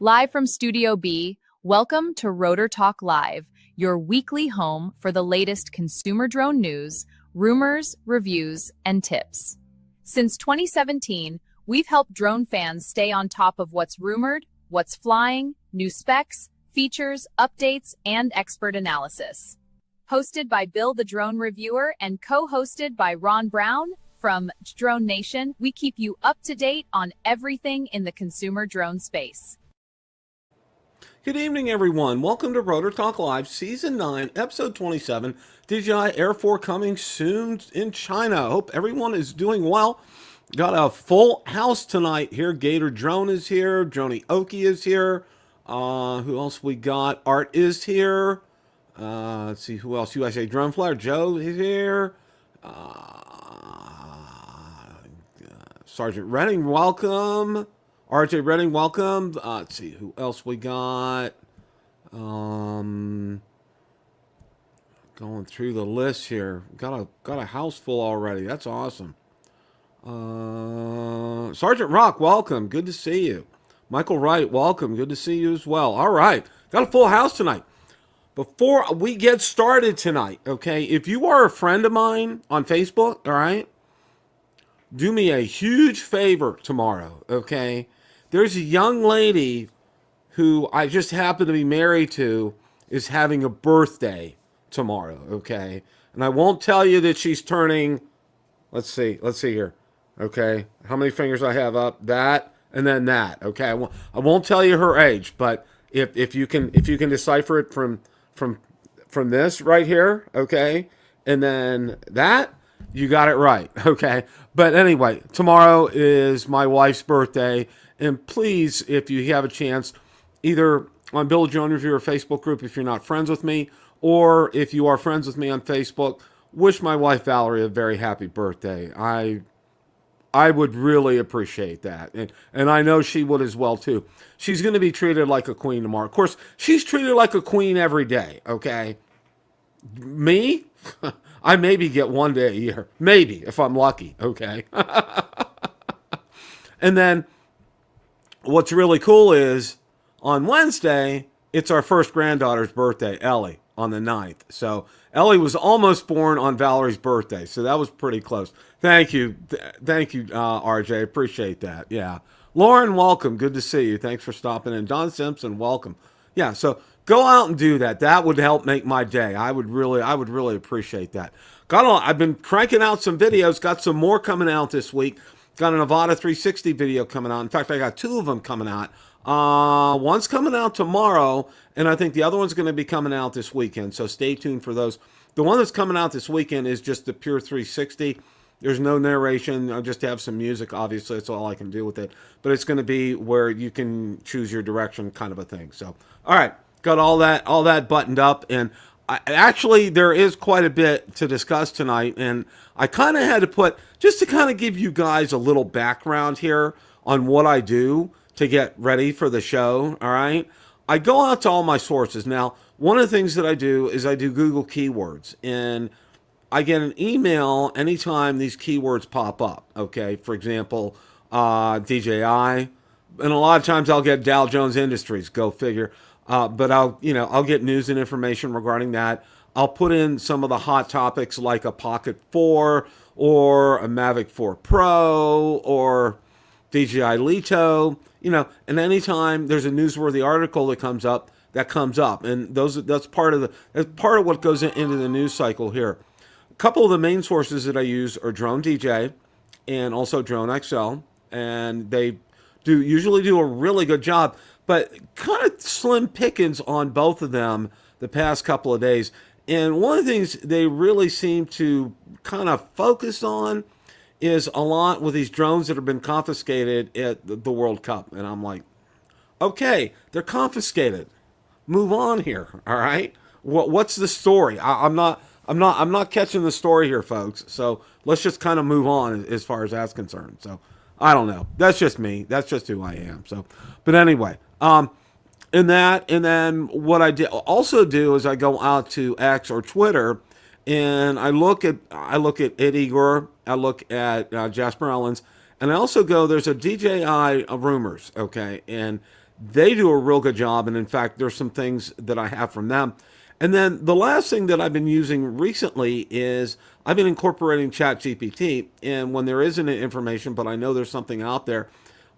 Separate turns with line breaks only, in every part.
Live from Studio B, welcome to Rotor Talk Live, your weekly home for the latest consumer drone news, rumors, reviews, and tips. Since 2017, we've helped drone fans stay on top of what's rumored, what's flying, new specs, features, updates, and expert analysis. Hosted by Bill the Drone Reviewer and co-hosted by Ron Brown from Drone Nation, we keep you up to date on everything in the consumer drone space.
Good evening, everyone. Welcome to Rotor Talk Live, Season 9, Episode 27, DJI Air 4 coming soon in China. Hope everyone is doing well. Got a full house tonight here. Gator Drone is here. Droney Oki is here. Who else we got? Art is here. Let's see who else. USA Drone Flyer. Joe is here. Sergeant Redding, welcome. RJ Redding, welcome. Let's see who else we got. Going through the list here. Got a house full already. That's awesome. Sergeant Rock, welcome. Good to see you. Michael Wright, welcome. Good to see you as well. All right. Got a full house tonight. Before we get started tonight, okay, if you are a friend of mine on Facebook, all right, do me a huge favor tomorrow, okay? There's a young lady who I just happen to be married to is having a birthday tomorrow, okay? And I won't tell you that she's turning, let's see here, okay? How many fingers I have up? That, and then that, okay? I won't tell you her age, but if you can decipher it from this right here, okay? And then that, you got it right, okay? But anyway, tomorrow is my wife's birthday, and please, if you have a chance, either on Bill Drone Reviewer Facebook group if you're not friends with me, or if you are friends with me on Facebook, wish my wife Valerie a very happy birthday. I would really appreciate that, and I know she would as well too. She's going to be treated like a queen tomorrow. Of course, she's treated like a queen every day, okay? Me? I maybe get one day a year. Maybe, if I'm lucky, okay? And then what's really cool is on Wednesday, it's our first granddaughter's birthday, Ellie, on the 9th. So Ellie was almost born on Valerie's birthday, so that was pretty close. Thank you. Thank you, RJ. Appreciate that. Yeah. Lauren, welcome. Good to see you. Thanks for stopping in. Don Simpson, welcome. Yeah, so go out and do that. That would help make my day. I would really appreciate that. I've been cranking out some videos. Got some more coming out this week. Got an Avata 360 video coming out. In fact, I got 2 of them coming out. One's coming out tomorrow, and I think the other one's going to be coming out this weekend. So stay tuned for those. The one that's coming out this weekend is just the pure 360. There's no narration. I just have some music. Obviously, that's all I can do with it. But it's going to be where you can choose your direction, kind of a thing. So, all right, got all that buttoned up, and actually there is quite a bit to discuss tonight. And I kind of had to put just to kind of give you guys a little background here on what I do to get ready for the show. All right, I go out to all my sources. Now, one of the things that I do is I do Google keywords, and I get an email anytime these keywords pop up, okay? For example, DJI, and a lot of times I'll get Dow Jones Industries, go figure. But I'll get news and information regarding that. I'll put in some of the hot topics like a Pocket 4 or a Mavic 4 Pro or DJI Lito, and anytime there's a newsworthy article that comes up, and that's part of what goes into the news cycle here. A couple of the main sources that I use are Drone DJ and also Drone XL, and they usually do a really good job, but kind of slim pickings on both of them the past couple of days. And one of the things they really seem to kind of focus on is a lot with these drones that have been confiscated at the World Cup. And I'm like, okay, they're confiscated. Move on here, all right? What's the story? I'm not catching the story here, folks. So let's just kind of move on as far as that's concerned. So I don't know. That's just me. That's just who I am. So, but anyway, and then what I also do is I go out to X or Twitter, and I look at Ed Igor, I look at Jasper Ellens, and I also go. There's a DJI rumors, okay, and They do a real good job. And in fact, there's some things that I have from them. And then the last thing that I've been using recently is I've been incorporating ChatGPT. And when there isn't information, but I know there's something out there,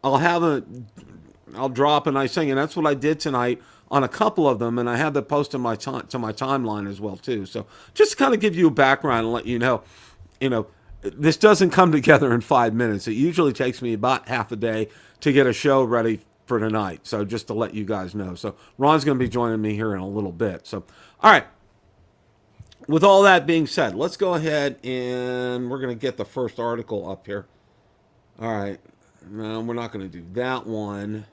I'll drop a nice thing. And that's what I did tonight on a couple of them. And I had that post to my timeline as well, too. So just to kind of give you a background and let you know, this doesn't come together in 5 minutes. It usually takes me about half a day to get a show ready for tonight. So just to let you guys know. So Ron's going to be joining me here in a little bit. So, all right. With all that being said, let's go ahead and we're going to get the first article up here. All right. No, we're not going to do that one.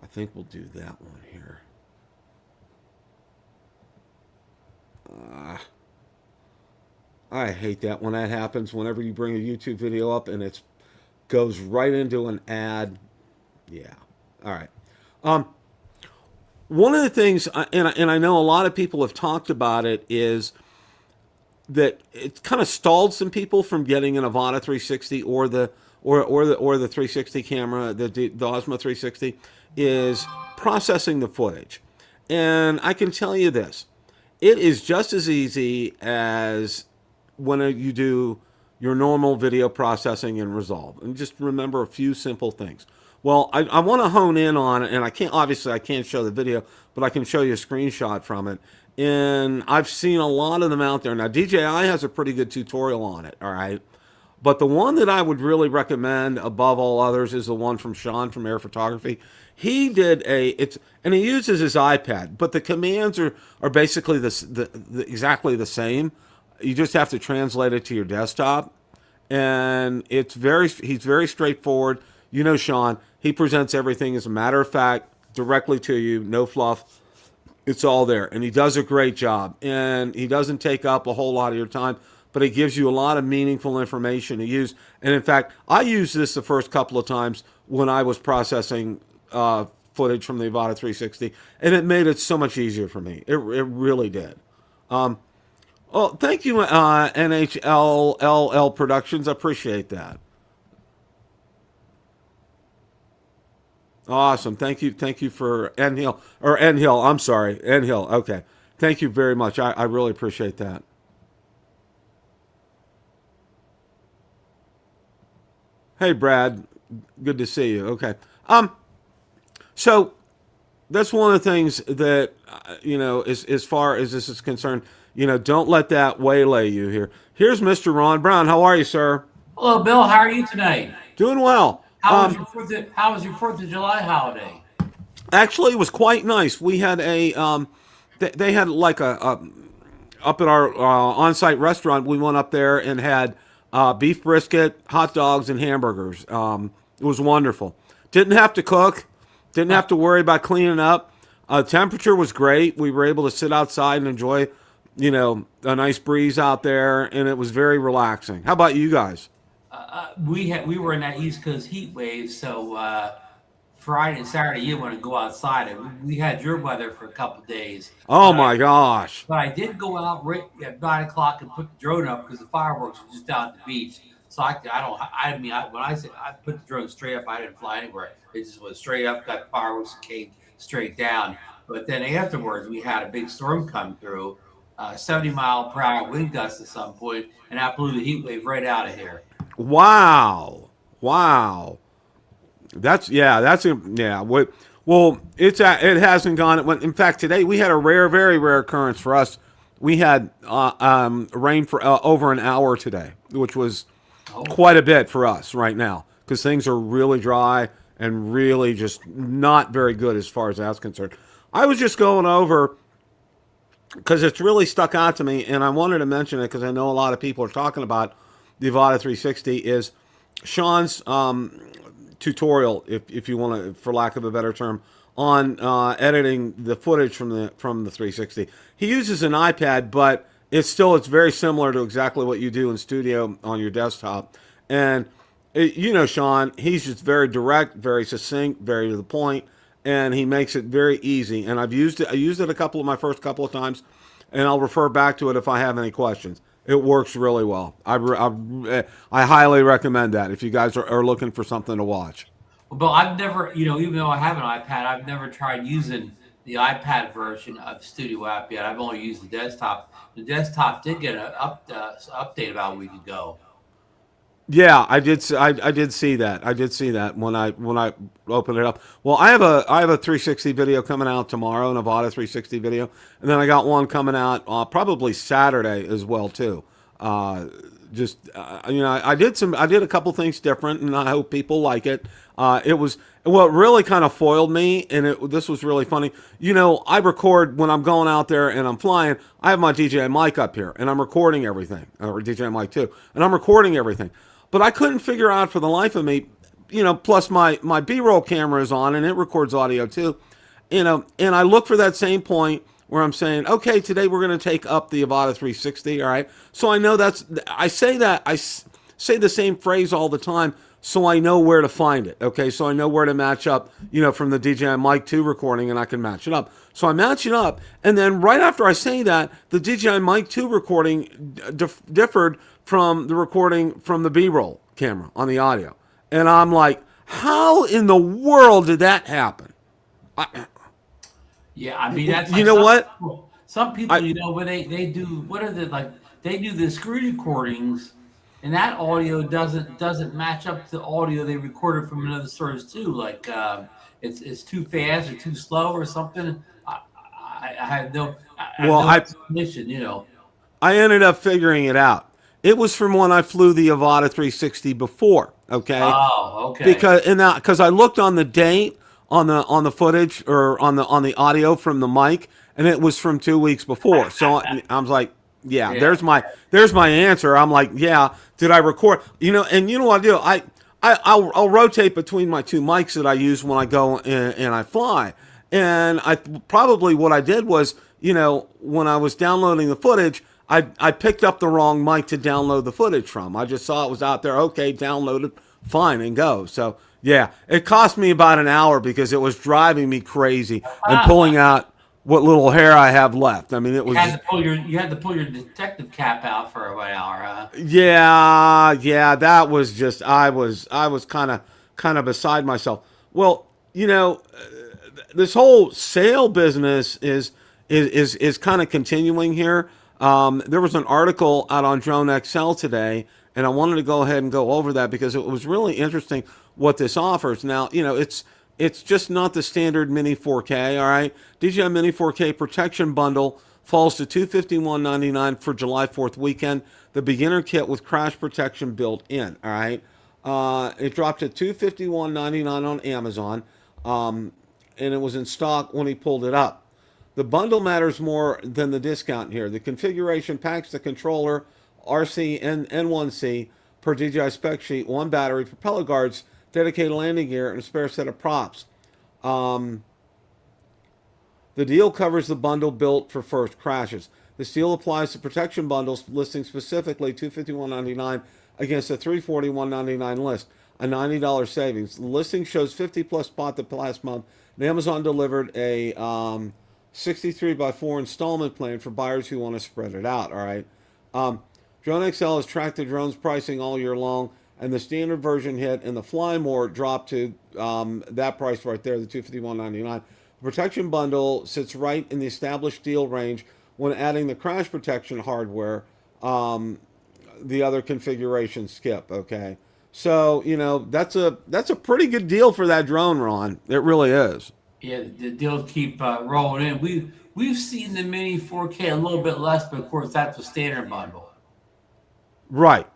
I think we'll do that one here. I hate that when that happens. Whenever you bring a YouTube video up and it goes right into an ad. Yeah. All right. One of the things, and I know a lot of people have talked about it, is that it's kind of stalled some people from getting an Avata 360 or the 360 camera, the Osmo 360, is processing the footage. And I can tell you this, it is just as easy as when you do your normal video processing in Resolve. And just remember a few simple things. Well, I want to hone in on it, and I can't show the video, but I can show you a screenshot from it. And I've seen a lot of them out there. Now, DJI has a pretty good tutorial on it, all right? But the one that I would really recommend above all others is the one from Sean from Air Photography. He did and he uses his iPad, but the commands are basically exactly the same. You just have to translate it to your desktop. And he's very straightforward. You know, Sean, he presents everything as a matter of fact, directly to you, no fluff. It's all there. And he does a great job. And he doesn't take up a whole lot of your time, but he gives you a lot of meaningful information to use. And in fact, I used this the first couple of times when I was processing footage from the Avata 360, and it made it so much easier for me. It really did. Well, thank you, NHLLL Productions. I appreciate that. Awesome. Thank you for N-Hill. I'm sorry. N-Hill. Okay. Thank you very much. I really appreciate that. Hey, Brad. Good to see you. Okay. So that's one of the things that, as far as this is concerned, don't let that waylay you here. Here's Mr. Ron Brown. How are you, sir?
Hello, Bill. How are you today?
Doing well.
How was your 4th of July holiday?
Actually, it was quite nice. We had they had like up at our on-site restaurant. We went up there and had beef brisket, hot dogs, and hamburgers. It was wonderful. Didn't have to cook. Didn't have to worry about cleaning up. Temperature was great. We were able to sit outside and enjoy, a nice breeze out there, and it was very relaxing. How about you guys?
We were in that East Coast heat wave, so Friday and Saturday you want to go outside, and we had your weather for a couple of days.
Oh my gosh!
But I did go out right at 9 o'clock and put the drone up because the fireworks were just down at the beach. So when I said I put the drone straight up, I didn't fly anywhere. It just went straight up, got fireworks, came straight down. But then afterwards, we had a big storm come through, 70-mile-per-hour wind gusts at some point, and that blew the heat wave right out of here. Wow.
Well, it hasn't gone. In fact, today we had a very rare occurrence for us. We had rain for over an hour today, which was quite a bit for us right now because things are really dry and really just not very good as far as that's concerned. I was just going over because it's really stuck out to me, and I wanted to mention it because I know a lot of people are talking about the Avata 360 is Sean's tutorial, if you want to, for lack of a better term, on editing the footage from the 360. He uses an iPad, but it's very similar to exactly what you do in studio on your desktop. And Sean, he's just very direct, very succinct, very to the point, and he makes it very easy. And I've used it. I used it my first couple of times, and I'll refer back to it if I have any questions. It works really well. I highly recommend that if you guys are looking for something to watch.
But I've never, even though I have an iPad, I've never tried using the iPad version of Studio App yet. I've only used the desktop. The desktop did get an update about a week ago.
Yeah, I did. I did see that. I did see that when I opened it up. Well, I have a 360 video coming out tomorrow, an Avata 360 video, and then I got one coming out probably Saturday as well too. I did a couple things different, and I hope people like it. It was what really kind of foiled me, and this was really funny. I record when I'm going out there and I'm flying. I have my DJI mic up here, and I'm recording everything, or DJI mic too, and I'm recording everything. But I couldn't figure out for the life of me, plus my B-roll camera is on and it records audio too, and I look for that same point where I'm saying, okay, today we're going to take up the Avata 360, all right? So I know I say the same phrase all the time, so I know where to find it, okay? So I know where to match up, from the DJI Mic 2 recording, and I can match it up. So I match it up, and then right after I say that, the DJI Mic 2 recording differed from the recording from the B-roll camera on the audio. And I'm like, how in the world did that happen?
Yeah, I mean that's
you know what?
Some people, when they do what are the like they do the screen recordings, and that audio doesn't match up to the audio they recorded from another source too. Like it's too fast or too slow or something. I have no definition.
I ended up figuring it out. It was from when I flew the Avata 360 before. Okay.
Oh, okay.
Because I looked on the date on the footage or on the audio from the mic, and it was from 2 weeks before. So I was like, yeah, there's my answer. I'm like, yeah, did I record? And you know what I do? I'll rotate between my two mics that I use when I go and I fly. And what I did was, when I was downloading the footage, I picked up the wrong mic to download the footage from. I just saw it was out there. Okay, download it, fine, and go. So yeah, it cost me about an hour because it was driving me crazy and pulling out what little hair I have left. I mean, it was.
You had to pull your detective cap out for about an hour, huh?
Yeah, that was just I was kind of beside myself. Well, this whole sale business is kind of continuing here. There was an article out on Drone XL today, and I wanted to go ahead and go over that because it was really interesting what this offers. Now, it's just not the standard Mini 4K, all right? DJI Mini 4K protection bundle falls to $251.99 for July 4th weekend. The beginner kit with crash protection built in, all right? It dropped to $251.99 on Amazon, and it was in stock when he pulled it up. The bundle matters more than the discount here. The configuration packs the controller, RC and N1C per DJI spec sheet, one battery, propeller guards, dedicated landing gear, and a spare set of props. The deal covers the bundle built for first crashes. This deal applies to protection bundles listing specifically $251.99 against a $341.99 list, a $90 savings. The listing shows 50 plus bought the last month, and Amazon delivered a 63 by 4 installment plan for buyers who want to spread it out. All right. Drone XL has tracked the drone's pricing all year long, and the standard version hit, and the Fly More dropped to that price right there, the $251.99. The protection bundle sits right in the established deal range when adding the crash protection hardware. The other configurations skip. Okay. So that's a pretty good deal for that drone, Ron. It really is.
Yeah, the deals keep rolling in. We've seen the Mini 4K a little bit less, but of course that's a standard bundle.
Right.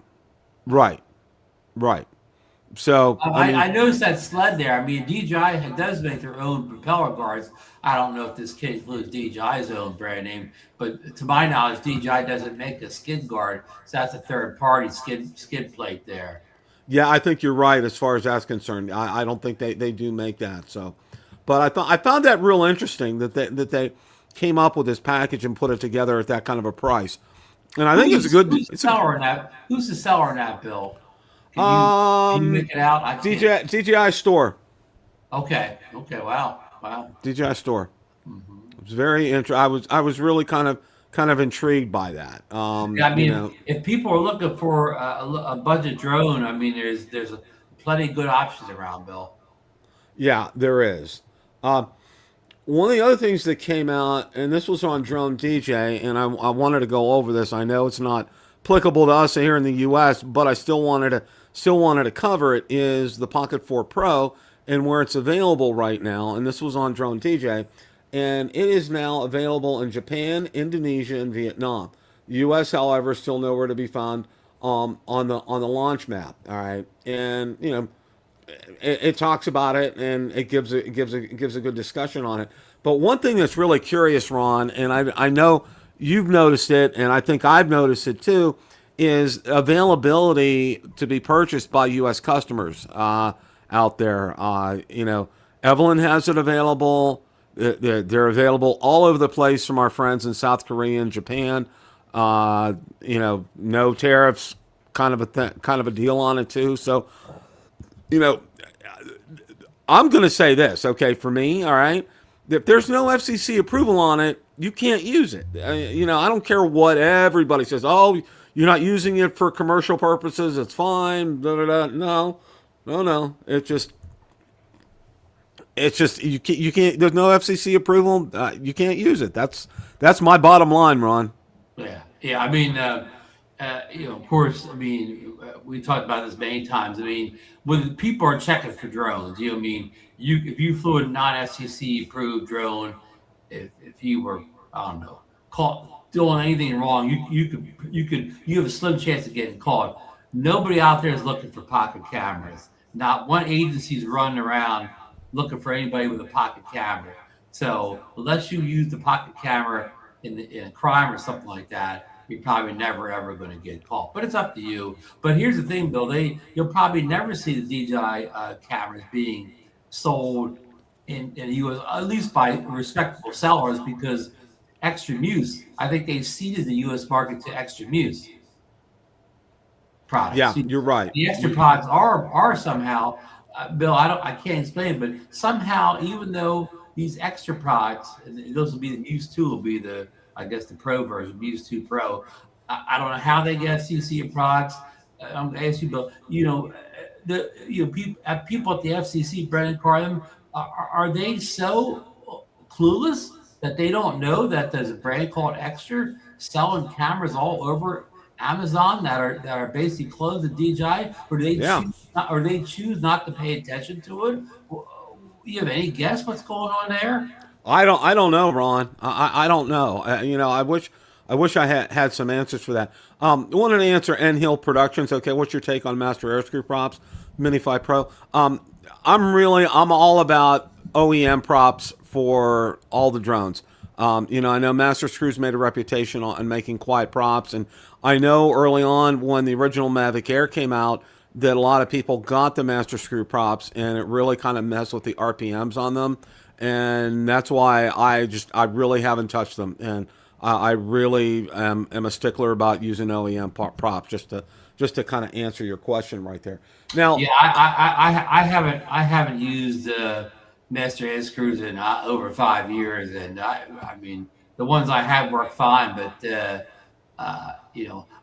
So
I noticed that sled there. I mean, DJI does make their own propeller guards. I don't know if this kit includes DJI's own brand name, but to my knowledge, DJI doesn't make a skid guard, so that's a third-party skid plate there.
Yeah, I think you're right as far as that's concerned. I don't think they do make that. So. But I found that real interesting that they came up with this package and put it together at that kind of a price, and I think it's a good.
Who's the seller in that? Who's the seller in that, Bill? Can you make it out?
DJI Store.
Okay. Wow.
DJI Store. Mm-hmm. It was very interesting. I was really kind kind of intrigued by that.
Yeah, I
You
mean,
know,
if people are looking for a budget drone, I mean, there's plenty of good options around, Bill.
yeah, there is. Uh, One of the other things that came out, and this was on Drone DJ, and I wanted to go over this. I know it's not applicable to us here in the U.S., but I still wanted to cover it. Is the Pocket 4 Pro and where it's available right now? And this was on Drone DJ, and it is now available in Japan, Indonesia, and Vietnam. The U.S., however, is still nowhere to be found on the launch map. All right, and it talks about it and it gives a good discussion on it. But one thing that's really curious, Ron, and I know you've noticed it, and I think I've noticed it too, is availability to be purchased by U.S. customers out there. Evelyn has it available. They're available all over the place from our friends in South Korea and Japan. No tariffs, kind of a deal on it too. So you know, I'm going to say this, okay, for me, all right? If there's no FCC approval on it, you can't use it. I don't care what everybody says. Oh, you're not using it for commercial purposes. It's fine. Da, da, da. No, no, no. It's just you can't. There's no FCC approval. You can't use it. That's my bottom line, Ron.
Yeah, yeah. I mean, of course, I mean, we talked about this many times. I mean, when people are checking for drones, I mean, if you flew a non-FCC approved drone, if you were, I don't know, caught doing anything wrong, you have a slim chance of getting caught. Nobody out there is looking for pocket cameras. Not one agency is running around looking for anybody with a pocket camera. So unless you use the pocket camera in a crime or something like that, you're probably never ever going to get caught. But it's up to you. But here's the thing, Bill. You'll probably never see the DJI cameras being sold in the U.S. at least by respectable sellers because Extra Muse. I think they've ceded the U.S. market to Extra Muse products.
Yeah, you're right.
The extra products are somehow, Bill. I can't explain it, but somehow, even though these extra products, and those will be the Muse 2 will be I guess the Pro version, Muse 2 Pro. I don't know how they get FCC products. I'm going to ask you, Bill. People at the FCC, Brendan Carlin, are they so clueless that they don't know that there's a brand called Extra selling cameras all over Amazon that are basically closed to DJI, or they choose not to pay attention to it? You have any guess what's going on there?
I don't know, Ron. I don't know. I wish I had some answers for that. Wanted to answer N Hill Productions. Okay, what's your take on Master Airscrew props, Mini 5 Pro? I'm all about OEM props for all the drones. I know Master Screws made a reputation on making quiet props, and I know early on when the original Mavic Air came out that a lot of people got the Master Screw props, and it really kind of messed with the RPMs on them, and that's why I really haven't touched them, and I really am a stickler about using OEM props just to kind of answer your question right there. Now,
yeah, I haven't used Master Head Screws in over 5 years, and I mean the ones I have work fine, but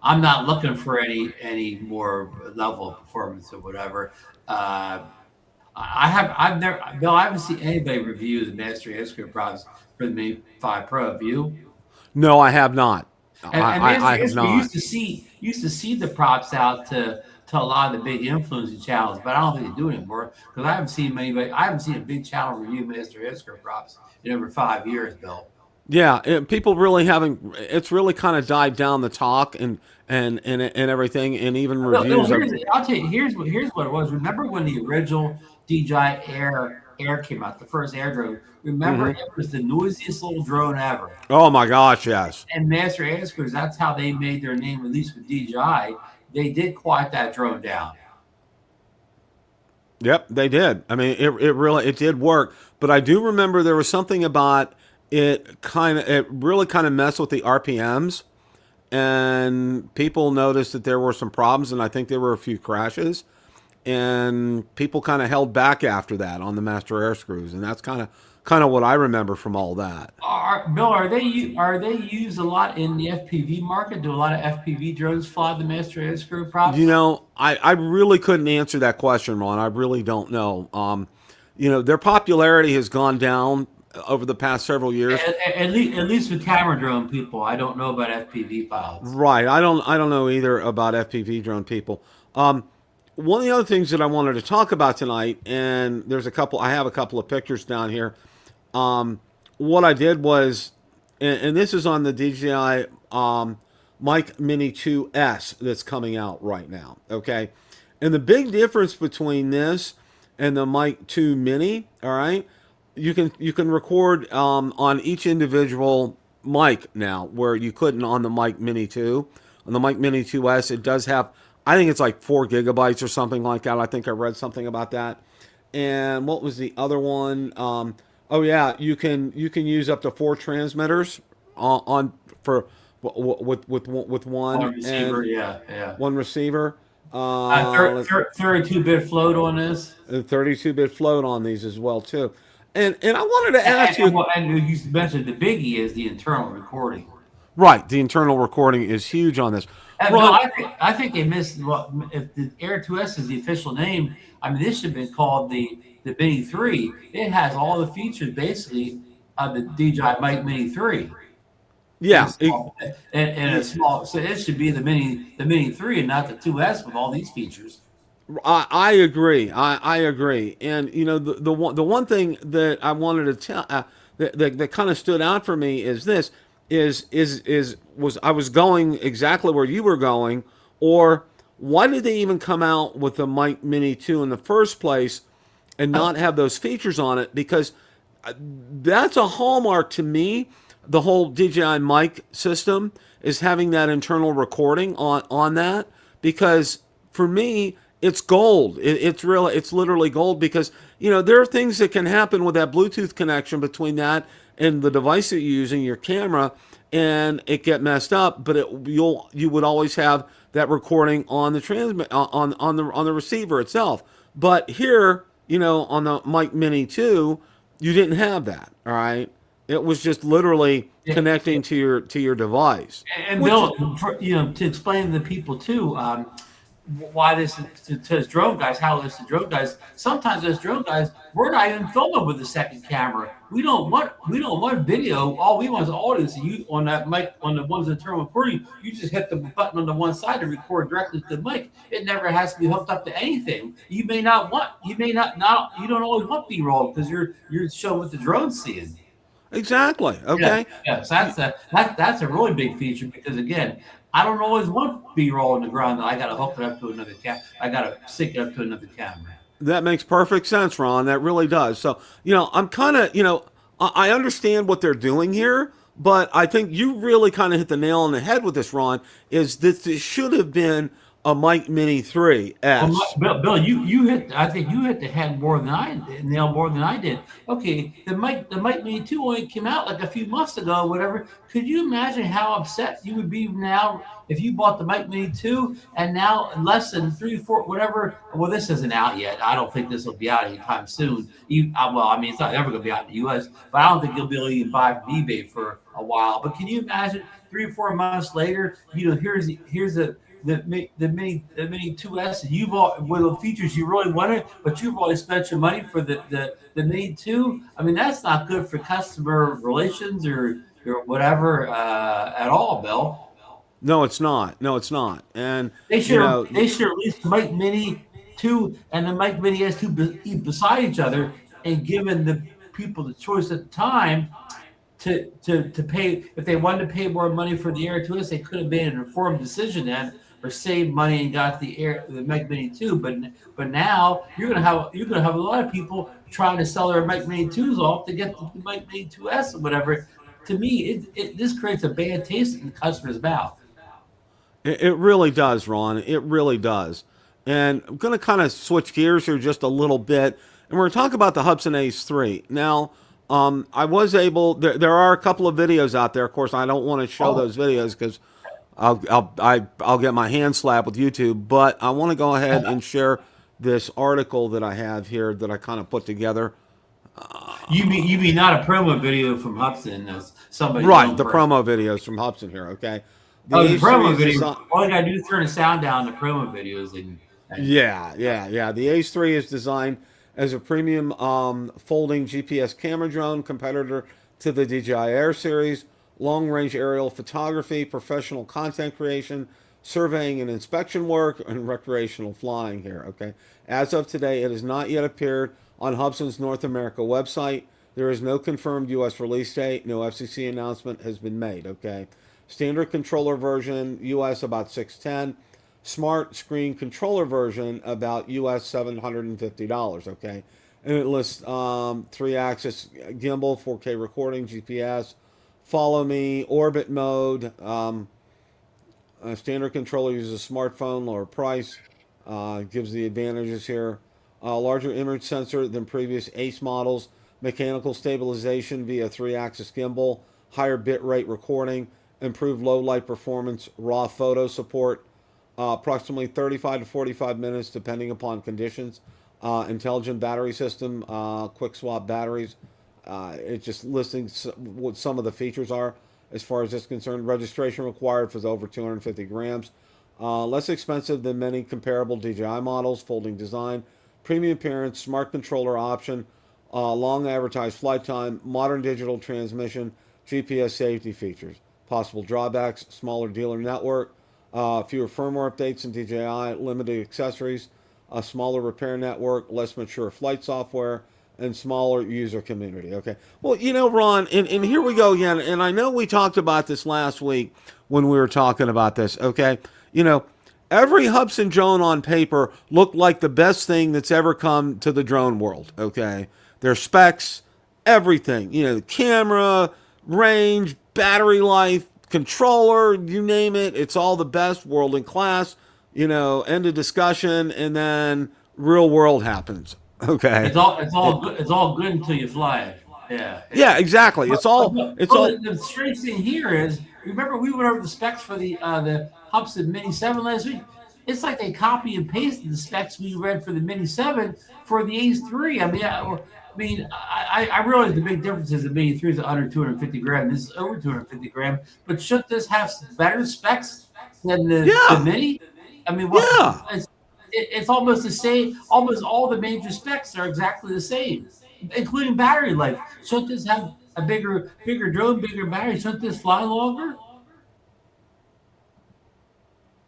I'm not looking for any more level of performance or whatever. I've never, Bill, I haven't seen anybody review the Master Head Screw products for the Mini 5 Pro. Have you?
no, I have not.
And
I have not.
used to see the props out to a lot of the big influencer channels, but I don't think they do it anymore because I haven't seen a big channel review Master Isker props in over 5 years, Bill.
Yeah, people really haven't. It's really kind of died down the talk and everything, and even reviews.
I'll tell you, here's what it was. Remember when the original DJI Air came out, the first air drone? Remember, it was the noisiest little drone ever.
Oh my gosh, yes.
And Master Airscrews, that's how they made their name, at least with DJI. They did quiet that drone down.
Yep, they did. I mean, it did work. But I do remember there was something about it really kind of messed with the RPMs, and people noticed that there were some problems, and I think there were a few crashes, and people kind of held back after that on the Master Air Screws, and that's kind kind of what I remember from all that.
Bill, are they used a lot in the FPV market? Do a lot of FPV drones fly the master air screw
You
props?
know, I really couldn't answer that question, Ron. I really don't know. You know, their popularity has gone down over the past several years.
At least with camera drone people, I don't know about FPV pilots.
Right. I don't know either about FPV drone people. One of the other things that I wanted to talk about tonight, and there's a couple. I have a couple of pictures down here. What I did was, and this is on the DJI Mic Mini 2S that's coming out right now. Okay, and the big difference between this and the Mic 2 Mini, all right, you can record on each individual mic now, where you couldn't on the Mic Mini 2. On the Mic Mini 2S, it does have, I think it's like 4 GB or something like that. I think I read something about that. And what was the other one? Oh yeah, you can use up to 4 transmitters on for with
On
one
receiver,
and
yeah, yeah.
one receiver. Uh,
32-bit float on this.
32-bit float on these as well too. And I wanted to ask you,
And you mentioned the biggie is the internal recording.
right? The internal recording is huge on this.
And
Ron,
no, I think they missed. Well, if the Air 2S is the official name, I mean, this should have been called the Mini 3. It has all the features basically of the DJI Mic Mini 3.
yeah,
And a small, so it should be the Mini 3 and not the 2S with all these features.
I agree. I agree. And you know, the one thing that I wanted to tell that kind of stood out for me is this is was I was going exactly where you were going, or why did they even come out with the Mic Mini 2 in the first place and not have those features on it? Because that's a hallmark to me. The whole DJI mic system is having that internal recording on that, because for me it's gold. It's literally gold, because you know there are things that can happen with that Bluetooth connection between that and the device that you're using, your camera, and it get messed up. But you would always have that recording on the transmit on the receiver itself. But here, you know, on the Mic Mini 2, you didn't have that. All right, it was just literally connecting to your device.
And
Which,
Bill, you know, to explain to the people too, why this to us drone guys, how this to drone guys. Sometimes as drone guys, we're not even filming with the second camera. We don't want video. All we want is audio. So you on that mic, on the one's internal recording, you just hit the button on the one side to record directly to the mic. It never has to be hooked up to anything. You may not, you don't always want B-roll because you're showing what the drone's seeing.
exactly. Okay.
Yeah. So that's a really big feature, because again, I don't always want B-roll on the ground that I got to hook it up to another I got to sync it up to another camera.
That makes perfect sense, Ron. That really does. So, you know, I'm kind of, you know, I understand what they're doing here, but I think you really kind of hit the nail on the head with this, Ron, is that this should have been a Mic Mini 3S.
Well, Bill, you hit. I think you hit the head more than I did, nail more than I did. Okay, the Mic Mini 2 only came out like a few months ago, whatever. Could you imagine how upset you would be now if you bought the Mic Mini 2 and now in less than 3, 4, whatever? Well, this isn't out yet. I don't think this will be out anytime soon. Well, I mean, it's not ever going to be out in the U.S., but I don't think you'll be able to even buy from eBay for a while. But can you imagine 3 or 4 months later? You know, here's the Mini 2S, and you've all with the features you really wanted, but you've already spent your money for the Mini 2. I mean, that's not good for customer relations or whatever at all, Bill.
No, it's not. No, it's not. And
They should
you know,
at least Mic Mini 2 and the Mic Mini S2 beside each other, and given the people the choice at the time to pay. If they wanted to pay more money for the Air 2S, they could have made an informed decision then, or save money and got the Mic Mini 2. But now you're gonna have a lot of people trying to sell their Mic Mini 2s off to get the Mic Mini 2S or whatever. To me, this creates a bad taste in the customer's mouth.
it really does, Ron. It really does. And I'm going to kind of switch gears here just a little bit, and we're going to talk about the Hubsan Ace 3. Now, I was able. There are a couple of videos out there. Of course, I don't want to show those videos because I'll get my hand slapped with YouTube. But I want to go ahead and share this article that I have here that I kind of put together.
You mean not a promo video from Hudson as somebody
Right,
known
the
person?
promo videos from Hubson here. Okay, the
Oh, the
H3
promo
is
video.
designed.
All you gotta do is turn the sound down in the promo videos, and
Yeah,
yeah.
yeah, yeah. The H3 is designed as a premium folding GPS camera drone, competitor to the DJI Air series, long range aerial photography, professional content creation, surveying and inspection work, and recreational flying here. Okay. As of today, it has not yet appeared on Hubson's North America website. There is no confirmed U.S. release date. No FCC announcement has been made. Okay. Standard controller version, US about 610. Smart screen controller version about US $750. Okay, and it lists 3-axis gimbal, 4K recording, GPS, follow me, orbit mode. A standard controller uses a smartphone, lower price, gives the advantages here. Larger image sensor than previous ACE models, mechanical stabilization via 3-axis gimbal, higher bitrate recording, improved low light performance, raw photo support, approximately 35 to 45 minutes depending upon conditions. Intelligent battery system, quick swap batteries. It's just listing what some of the features are as far as this is concerned. Registration required for the over 250 grams. Less expensive than many comparable DJI models. Folding design, premium appearance, smart controller option, long advertised flight time, modern digital transmission, GPS safety features. Possible drawbacks: smaller dealer network, fewer firmware updates in DJI, limited accessories, a smaller repair network, less mature flight software, and smaller user community. Okay. Well, Ron, and here we go again. And I know we talked about this last week when we were talking about this. Okay. You know, every Hubson drone on paper looked like the best thing that's ever come to the drone world. Okay. Their specs, everything, the camera, range, battery life, controller, you name it, it's all the best, world in class, end of discussion, and then real world happens. Okay.
It's all good until you fly it. Yeah,
Yeah,
yeah.
exactly.
But,
It's all
but,
it's
but
all
the strange thing here is, remember we went over the specs for the Hubson Mini 7 last week. It's like they copy and pasted the specs we read for the Mini 7 for the Ace 3. I realize the big difference is the Mini 3 is under 250 grams. This is over 250 grams. But should this have better specs than the
yeah.
Mini? I mean, what?
Yeah.
It's almost the same. Almost all the major specs are exactly the same, including battery life. Shouldn't this have a bigger drone, bigger battery? Shouldn't this fly longer?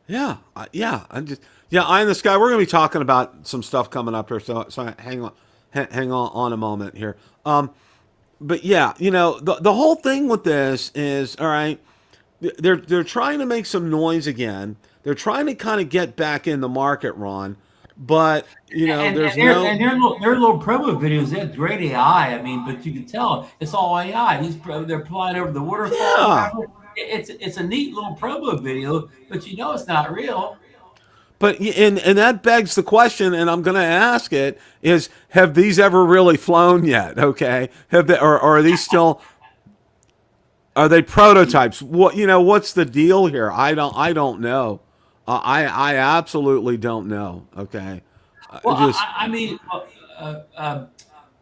Yeah. Yeah. Eye in the sky. We're going to be talking about some stuff coming up here, so hang on hang on a moment here. But yeah, the whole thing with this is, all right, they're trying to make some noise again. They're trying to kind of get back in the market, Ron. But there's no.
And their little promo videos, they have great AI. I mean, but you can tell it's all AI. They're flying over the waterfall or
Yeah.
whatever. It's a neat little promo video, but it's not real.
But and that begs the question, and I'm going to ask it: is have these ever really flown yet? Okay, have they, or are these still? Are they prototypes? What's the deal here? I don't know. I absolutely don't know. Okay,
Well,
just
I mean,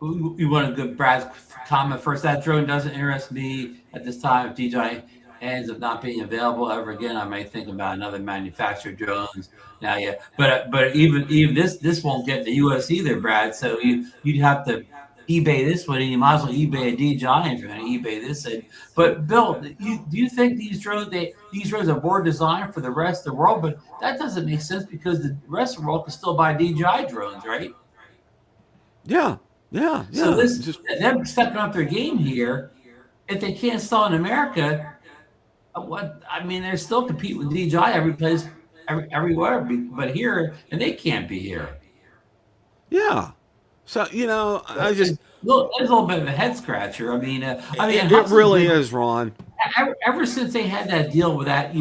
we want to give Brad's comment first. That drone doesn't interest me at this time. If DJI ends up not being available ever again, I may think about another manufacturer drones. Now, yeah, but even this won't get in the U.S. either, Brad. So you'd have to eBay this one, and you might as well eBay a DJI if you're going to eBay this. But Bill, do you think these drones are more designed for the rest of the world? But that doesn't make sense because the rest of the world can still buy DJI drones, right?
yeah, yeah,
So
yeah.
this
Just
them stepping up their game here. If they can't sell in America, what I mean, they're still compete with DJI every place, everywhere, but here, and they can't be here.
yeah. So I just
It's a little bit of a head scratcher.
it
Hudson's
really
been
is, Ron.
ever since they had that deal with that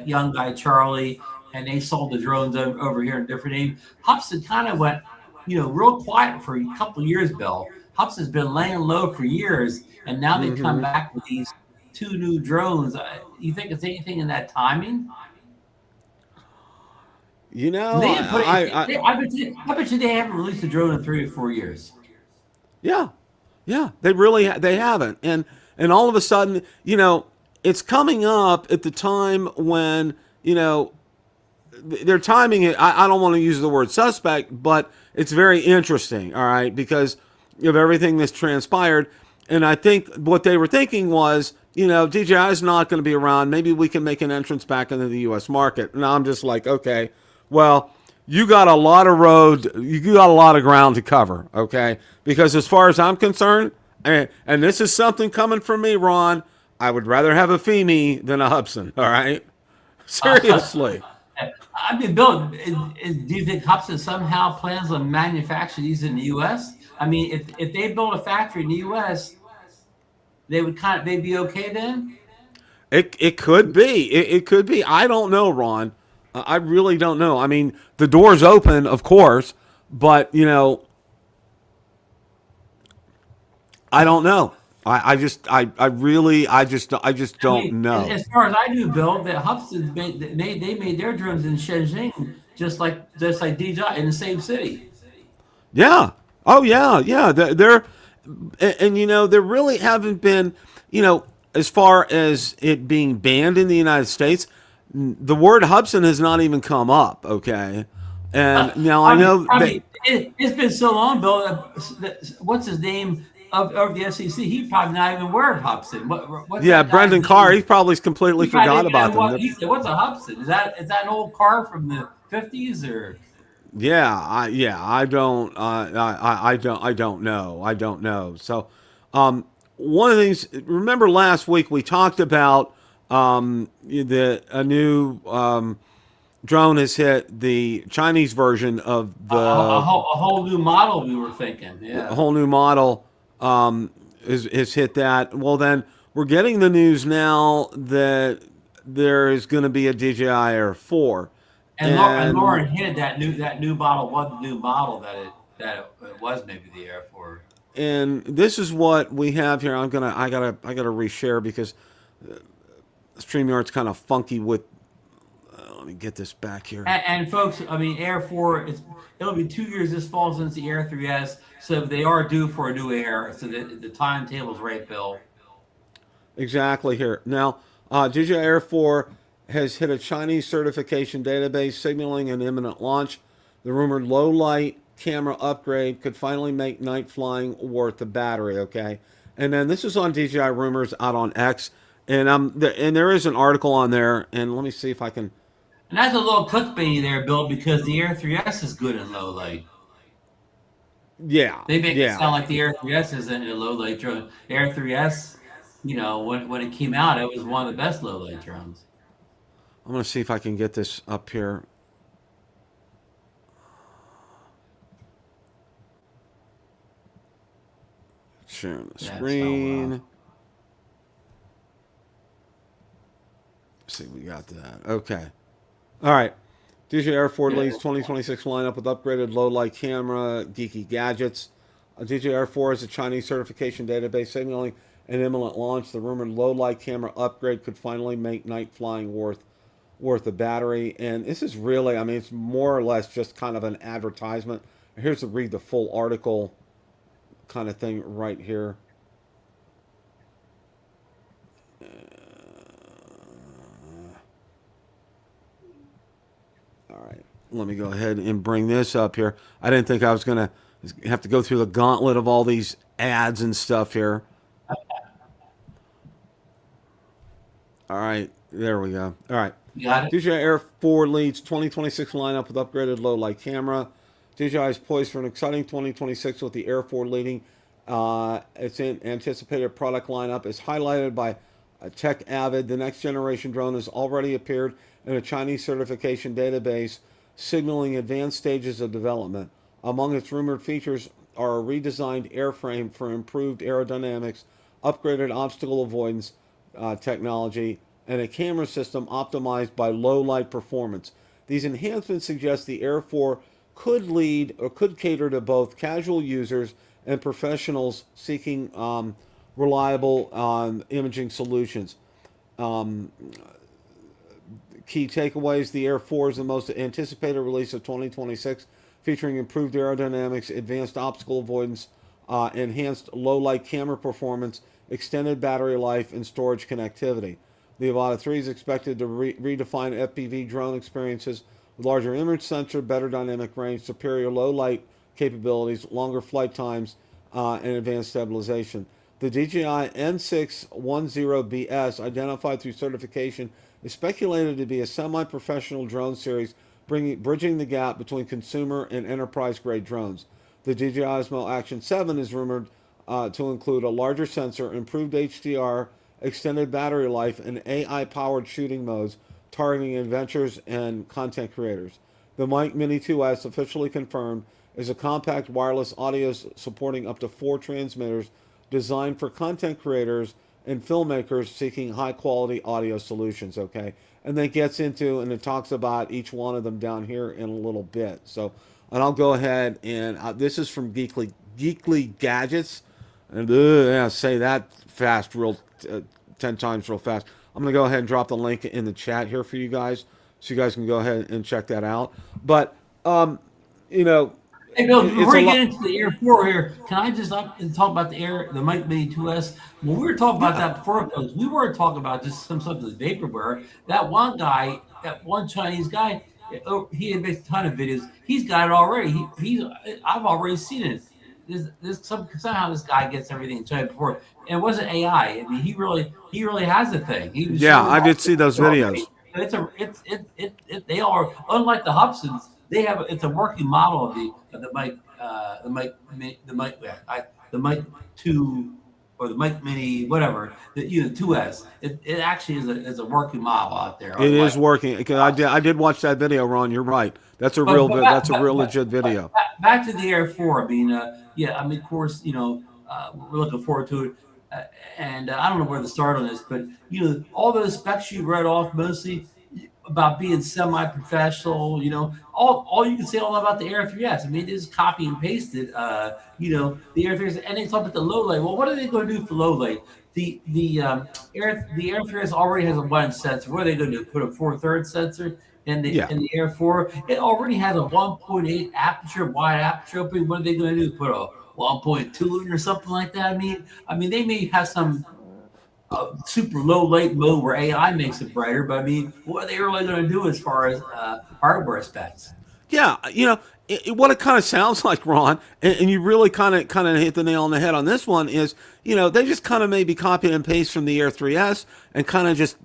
young guy Charlie, and they sold the drones over here in different names. Hudson kind of went real quiet for a couple of years. Bill Hudson's been laying low for years, and now they come
Hmm.
back with these two new drones. You think it's anything in that timing? And
I
I bet you they haven't released a drone in 3 or 4 years.
yeah. Yeah, they really they haven't, and all of a sudden, it's coming up at the time when they're timing it. I don't want to use the word suspect, but it's very interesting. All right, because of everything that's transpired, and I think what they were thinking was, DJI is not going to be around. Maybe we can make an entrance back into the U.S. market. And I'm just like, okay, well, you got a lot of road, you got a lot of ground to cover, okay? Because as far as I'm concerned, and this is something coming from me, Ron, I would rather have a Femi than a Hubsan, all right? Seriously.
I mean, Bill, do you think Hubsan somehow plans on manufacturing these in the U.S.? I mean, if they build a factory in the U.S., they'd be okay then?
It could be. It could be. I don't know, Ron. I really don't know. I mean, the door's open, of course, but I don't know. I just don't know.
As far as I knew, Bill, that Hubsan they made their drones in Shenzhen, just like DJI in the same city.
Yeah. Oh yeah, yeah. And there really haven't been, as far as it being banned in the United States, the word Hubsan has not even come up. Okay. And now I know
it's been so long, Bill. What's his name of the SEC? He probably not even aware of Hubsan. What's
yeah,
that guy's
Brendan
name?
Carr, he probably completely
He probably
forgot
didn't know
about them.
he said, "What's a Hubsan? Is that an old car from the '50s or?"
Yeah, I don't, I don't know. I don't know. So, one of the things, remember last week we talked about, a new, drone has hit the Chinese version of
A
the
whole new model we were thinking.
a
Yeah.
whole new model, has hit that. Well, then we're getting the news now that there is going to be a DJI Air 4.
And
And
Lauren hinted that new model was the new model that it was maybe the Air Force.
and this is what we have here. I gotta reshare because StreamYard's kind of funky with. Let me get this back here.
And folks, I mean, Air 4, it'll be 2 years this fall since the Air 3S, so they are due for a new Air. So the timetable's right, Bill.
Exactly here. Now, DJI Air 4 has hit a Chinese certification database signaling an imminent launch. The rumored low light camera upgrade could finally make night flying worth the battery, okay? And then this is on DJI Rumors out on X. And there is an article on there, and let me see if I can.
And that's a little clickbaity there, Bill, because the Air 3S is good in low light.
Yeah.
They make it
Yeah.
sound like the Air 3S isn't a low light drone. The Air 3S, when it came out, it was one of the best low light drones.
I'm going to see if I can get this up here. Sharing the screen.
So,
Let's see, we got that. Okay. All right. DJI Air 4 leads 2026 lineup with upgraded low-light camera, geeky gadgets. DJI Air 4 is a Chinese certification database signaling an imminent launch. The rumored low-light camera upgrade could finally make night flying worth the battery. And this is really, I mean, it's more or less just kind of an advertisement. Here's to read the full article kind of thing right here. All right, let me go ahead and bring this up here. I didn't think I was going to have to go through the gauntlet of all these ads and stuff here. All right, there we go. All right.
you got it?
DJI Air 4 leads 2026 lineup with upgraded low-light camera. DJI is poised for an exciting 2026 with the Air 4 leading. Its anticipated product lineup is highlighted by Tech Avid. The next generation drone has already appeared in a Chinese certification database, signaling advanced stages of development. Among its rumored features are a redesigned airframe for improved aerodynamics, upgraded obstacle avoidance technology, and a camera system optimized by low light performance. These enhancements suggest the Air 4 could lead or could cater to both casual users and professionals seeking reliable imaging solutions. Key takeaways: the Air 4 is the most anticipated release of 2026, featuring improved aerodynamics, advanced obstacle avoidance, enhanced low light camera performance, extended battery life, and storage connectivity. The Avata 3 is expected to redefine FPV drone experiences with larger image sensor, better dynamic range, superior low light capabilities, longer flight times, and advanced stabilization. The DJI N610BS, identified through certification, is speculated to be a semi-professional drone series bridging the gap between consumer and enterprise-grade drones. The DJI Osmo Action 7 is rumored to include a larger sensor, improved HDR, extended battery life, and AI-powered shooting modes targeting adventures and content creators. The Mic Mini 2S, officially confirmed, is a compact wireless audio supporting up to 4 transmitters designed for content creators and filmmakers seeking high quality audio solutions. Okay, and then gets into and it talks about each one of them down here in a little bit. So, and I'll go ahead and this is from Geekly Gadgets, and yeah, say that fast, 10 times real fast. I'm gonna go ahead and drop the link in the chat here for you guys, so you guys can go ahead and check that out. But you know,
Hey Bill,
it's
before
a
you
lot.
get into the Air 4 here, can I just up and talk about the Mic Mini 2S? When we were talking about that before, because we weren't talking about just some stuff with vaporware. That one guy, that one Chinese guy, he had made a ton of videos. He's got it already. I've already seen it. Somehow this guy gets everything in China before. And it wasn't AI. I mean, he really has a thing. He was
Yeah,
showing
I
off
did see those videos.
already. They are unlike the Hubsons. They have it's a working model of the mic the mic two or the mic mini whatever the 2S. It actually is a working model out there.
It
Unlike
is working. I did watch that video, Ron. You're right. That's a
but,
real
but,
that's a
but,
real
but,
legit video.
back to the Air 4. I mean, yeah, I mean, of course, we're looking forward to it. And I don't know where to start on this, but all those specs you read off mostly about being semi-professional, all you can say all about the Air 3S. I mean, it is copy and pasted. The Air 3S, and they talk about the low light. Well, what are they going to do for low light? The Air 3S already has a 1 sensor. What are they going to do? Put a 4/3 sensor
Yeah.
in the Air 4? It already has a 1.8 aperture, wide aperture opening. What are they going to do? Put a 1.2 in or something like that? I mean, they may have some super low light mode where AI makes it brighter. But I mean, what are they really going to do as far as hardware specs?
Yeah, what it kind of sounds like, Ron, and you really kind of hit the nail on the head on this one is, they just kind of maybe copy and paste from the Air 3S and kind of just,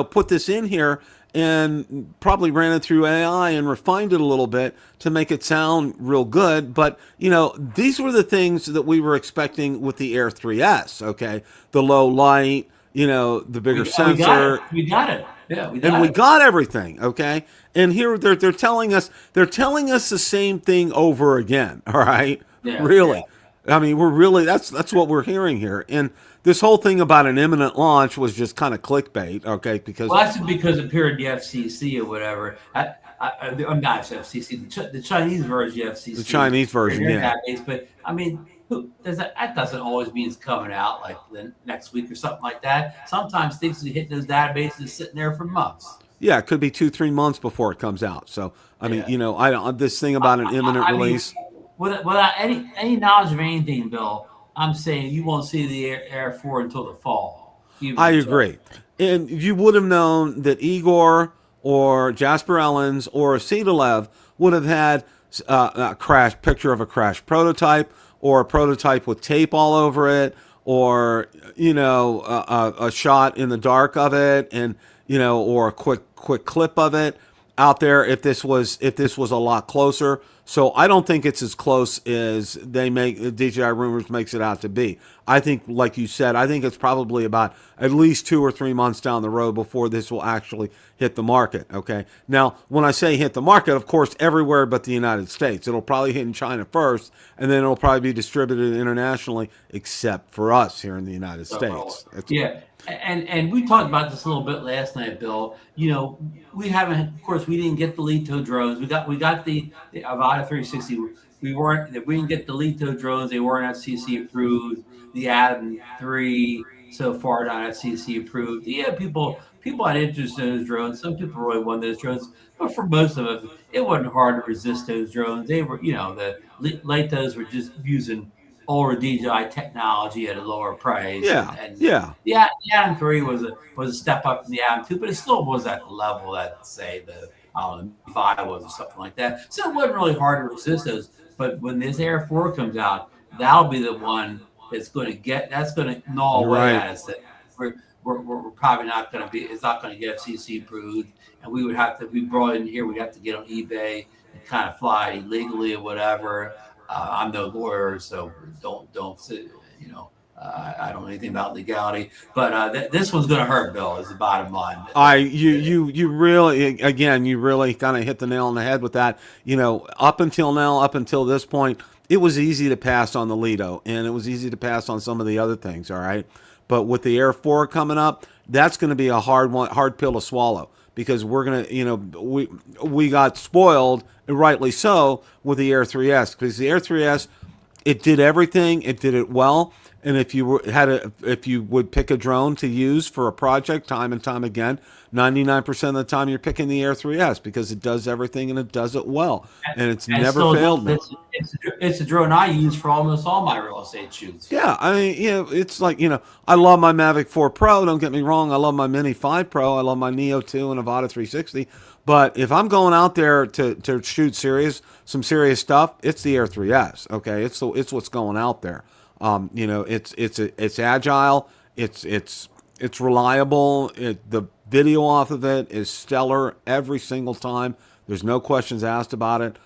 put this in here and probably ran it through AI and refined it a little bit to make it sound real good. But, these were the things that we were expecting with the Air 3S, okay? The low light, the bigger sensor.
We got it. Yeah, we
And
got
we
it.
got everything, okay? And here they're telling us the same thing over again, all right?
Yeah,
Really. I mean, we're really that's what we're hearing here. And this whole thing about an imminent launch was just kind of clickbait, okay? Because
Well, that's because it appeared in the FCC or whatever. I'm not FCC, the Chinese version of FCC.
the Chinese version, yeah.
Database, but I mean, that doesn't always mean it's coming out like the next week or something like that. Sometimes things are hitting those databases sitting there for months.
Yeah, it could be 2-3 months before it comes out. So, I mean, this thing about an imminent
I mean,
release.
without any knowledge of anything, Bill, I'm saying you won't see the Air 4 until the fall.
I agree. And you would have known that Igor or Jasper Ellens or Sidalev would have had a picture of a crash prototype or a prototype with tape all over it or, a shot in the dark of it and, or a quick clip of it out there if this was a lot closer. So I don't think it's as close as DJI Rumors makes it out to be. I think, like you said, I think it's probably about at least 2 or 3 months down the road before this will actually hit the market. Okay. Now, when I say hit the market, of course, everywhere but the United States. It'll probably hit in China first, and then it'll probably be distributed internationally, except for us here in the United States.
Yeah. And we talked about this a little bit last night, Bill. We haven't, of course, we didn't get the Lito drones. We got the Avata 360. We didn't get the Lito drones. They weren't FCC approved. The Atom 3 so far not FCC approved. Yeah, people had interest in those drones. Some people really wanted those drones, but for most of us, it wasn't hard to resist those drones. They were, the Litos were just using older DJI technology at a lower price,
Yeah,
and
yeah.
the Atom 3 was a step up from the Atom 2, but it still was at the level that say the I don't know, 5 was or something like that. So it wasn't really hard to resist those. But when this Air 4 comes out, that'll be the one that's going to gnaw
You're
away
right.
at us. That we're probably not going to be. It's not going to get FCC approved, and we would have to be brought in here. We'd have to get on eBay and kind of fly illegally or whatever. I'm no lawyer, so don't sit, I don't know anything about legality, but this one's going to hurt, Bill. Is the bottom line.
You really, again, you really kind of hit the nail on the head with that. Up until now, up until this point, it was easy to pass on the Lito, and it was easy to pass on some of the other things. All right, but with the Air 4 coming up, that's going to be a hard pill to swallow, because we're gonna, we got spoiled, and rightly so, with the Air 3S, because the Air 3S, it did everything, it did it well. And if you would pick a drone to use for a project time and time again, 99% of the time you're picking the Air 3S, because it does everything and it does it well, and it's
And
never
still,
failed me.
it's a drone I use for almost all my real estate shoots.
Yeah, I mean, it's like, I love my Mavic 4 Pro. Don't get me wrong. I love my Mini 5 Pro. I love my Neo 2 and Avata 360. But if I'm going out there to shoot some serious stuff, it's the Air 3S. Okay, it's what's going out there. It's agile. It's reliable. The video off of it is stellar every single time. There's no questions asked about it.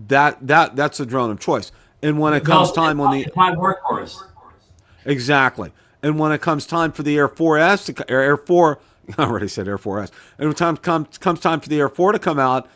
That's a drone of choice. And when it comes time
it's my workhorse.
exactly, and when it comes time for the Air 4S or Air 4, I already said Air 4S. And when comes time for the Air 4 to come out,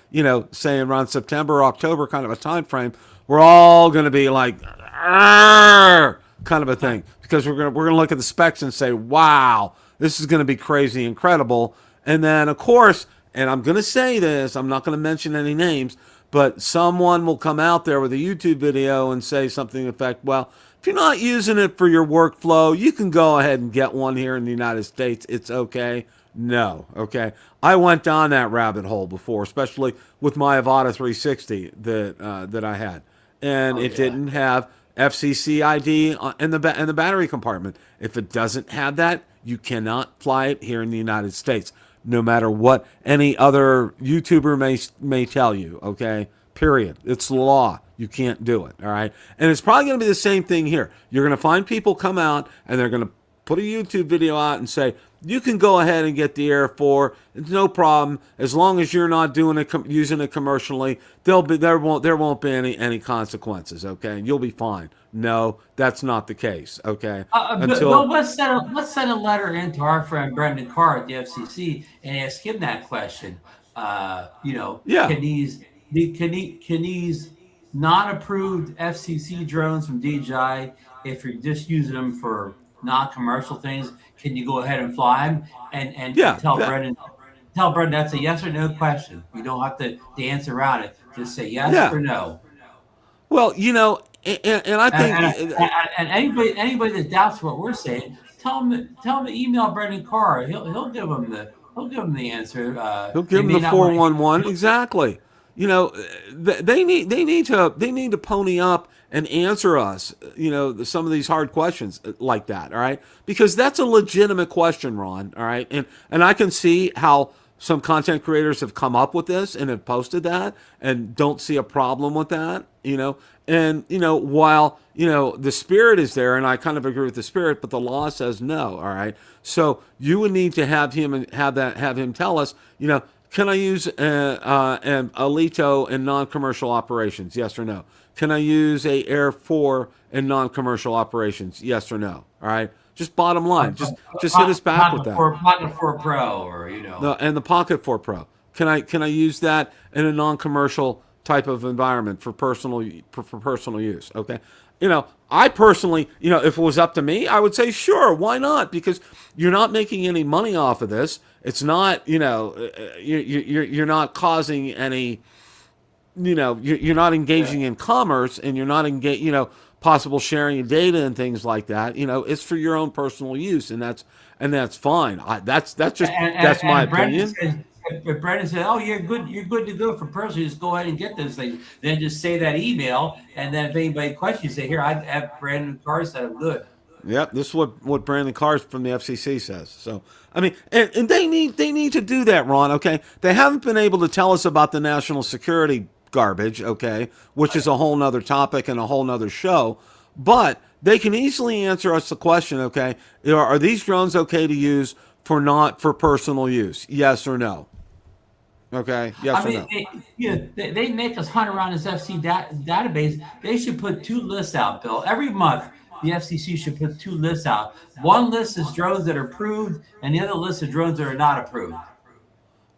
say around September or October kind of a time frame, we're all going to be like, kind of a thing, because we're gonna look at the specs and say, wow, this is going to be crazy incredible. And then, of course, and I'm going to say this, I'm not going to mention any names, but someone will come out there with a YouTube video and say something to the effect, well, if you're not using it for your workflow, you can go ahead and get one here in the United States. It's okay. No, okay. I went down that rabbit hole before, especially with my Avata 360 that I had, and it didn't have FCC ID in the battery compartment. If it doesn't have that, you cannot fly it here in the United States, no matter what any other YouTuber may tell you. Okay, period. It's the law. You can't do it. All right, and it's probably going to be the same thing here. You're going to find people come out and they're going to put a YouTube video out and say, you can go ahead and get the Air 4. It's no problem, as long as you're not doing it, using it commercially. There won't be any consequences. Okay, you'll be fine. No, that's not the case. Okay,
Bill, let's send a letter in to our friend Brendan Carr at the FCC and ask him that question.
Yeah.
Can these non-approved FCC drones from DJI, if you're just using them for non-commercial things, can you go ahead and fly them? And tell Brendan that's a yes or no question. You don't have to dance around it. Just say yes or no.
Well, and I think
and anybody that doubts what we're saying, tell them to email Brendan Carr. He'll give them the answer.
He'll give them the 411 exactly. They need to pony up and answer us, some of these hard questions like that, all right? Because that's a legitimate question, Ron, all right? And I can see how some content creators have come up with this and have posted that and don't see a problem with that, And, while, the spirit is there, and I kind of agree with the spirit, but the law says no, all right? So you would need to have him tell us, can I use a Lito in non-commercial operations? Yes or no? Can I use a Air 4 in non-commercial operations? Yes or no? All right. Just bottom line. Just hit us back with that.
Pocket 4 Pro, or
No, and the Pocket 4 Pro. Can I use that in a non-commercial type of environment for personal use? Okay. I personally, if it was up to me, I would say sure, why not? Because you're not making any money off of this. It's not, you're not causing any, you're not engaging in commerce, and you're not possible sharing of data and things like that. It's for your own personal use, and that's fine. That's my opinion.
if Brendan said, "Oh, you're good to go for personal, just go ahead and get those things." Then just say that email, and then if anybody questions, say, "Here, I have Brandon Carr said I'm good."
Yep, this is what Brandon Carr from the FCC says. So I mean, and they need to do that, Ron. Okay, they haven't been able to tell us about the national security garbage. Okay, which is a whole nother topic and a whole nother show, but they can easily answer us the question. Okay, are these drones okay to use for not for personal use? Yes or no? Okay, yes
I
or
mean,
no?
they make us hunt around this FC database. They should put two lists out, Bill. Every month, the FCC should put two lists out. One list is drones that are approved, and the other list is drones that are not approved.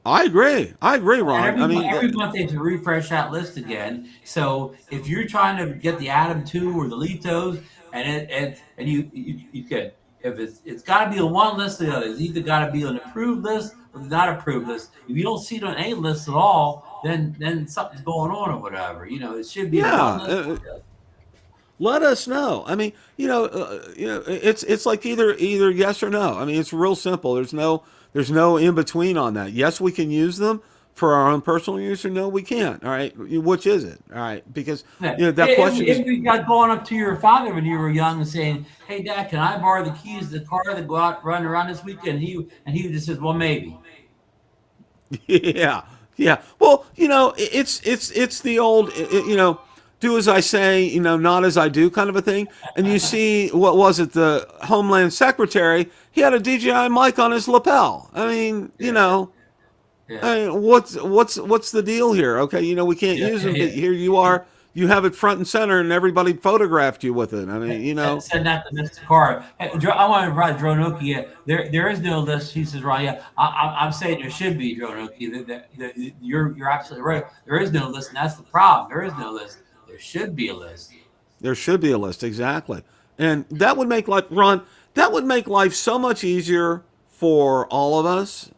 I agree. I agree,
And
Ron. I mean,
every month they have to refresh that list again. So if you're trying to get the Atom 2 or the Litos, and you could, if it's got to be on one list or the other. It's either got to be on an approved list or the not approved list. If you don't see it on any list at all, then something's going on or whatever. It should be a one
yeah.
list.
Let us know. I mean, it's like either yes or no. I mean, it's real simple. There's no in between on that. Yes, we can use them for our own personal use, or no, we can't. All right, which is it? All right, because
Yeah.
that question is
If you got going up to your father when you were young and saying, "Hey, Dad, can I borrow the keys to the car to go out run around this weekend?" He just says, "Well, maybe."
yeah, yeah. Well, it's the old do as I say, not as I do kind of a thing. And you see, what was it? The Homeland Secretary, he had a DJI mic on his lapel. I mean,
Yeah.
I mean, what's the deal here? Okay, we can't
Yeah.
use them, but
Yeah.
here you are. You have it front and center, and everybody photographed you with it. I mean,
Send that to Mr. Carr. Hey, I want to provide Dronoki. Yeah, there is no list. He says, "Ron, yeah, I'm saying there should be Dronoki. You're absolutely right. There is no list, and that's the problem. There is no list. There should be a list."
there should be a list exactly, and that would make life, Ron. That would make life so much easier for all of us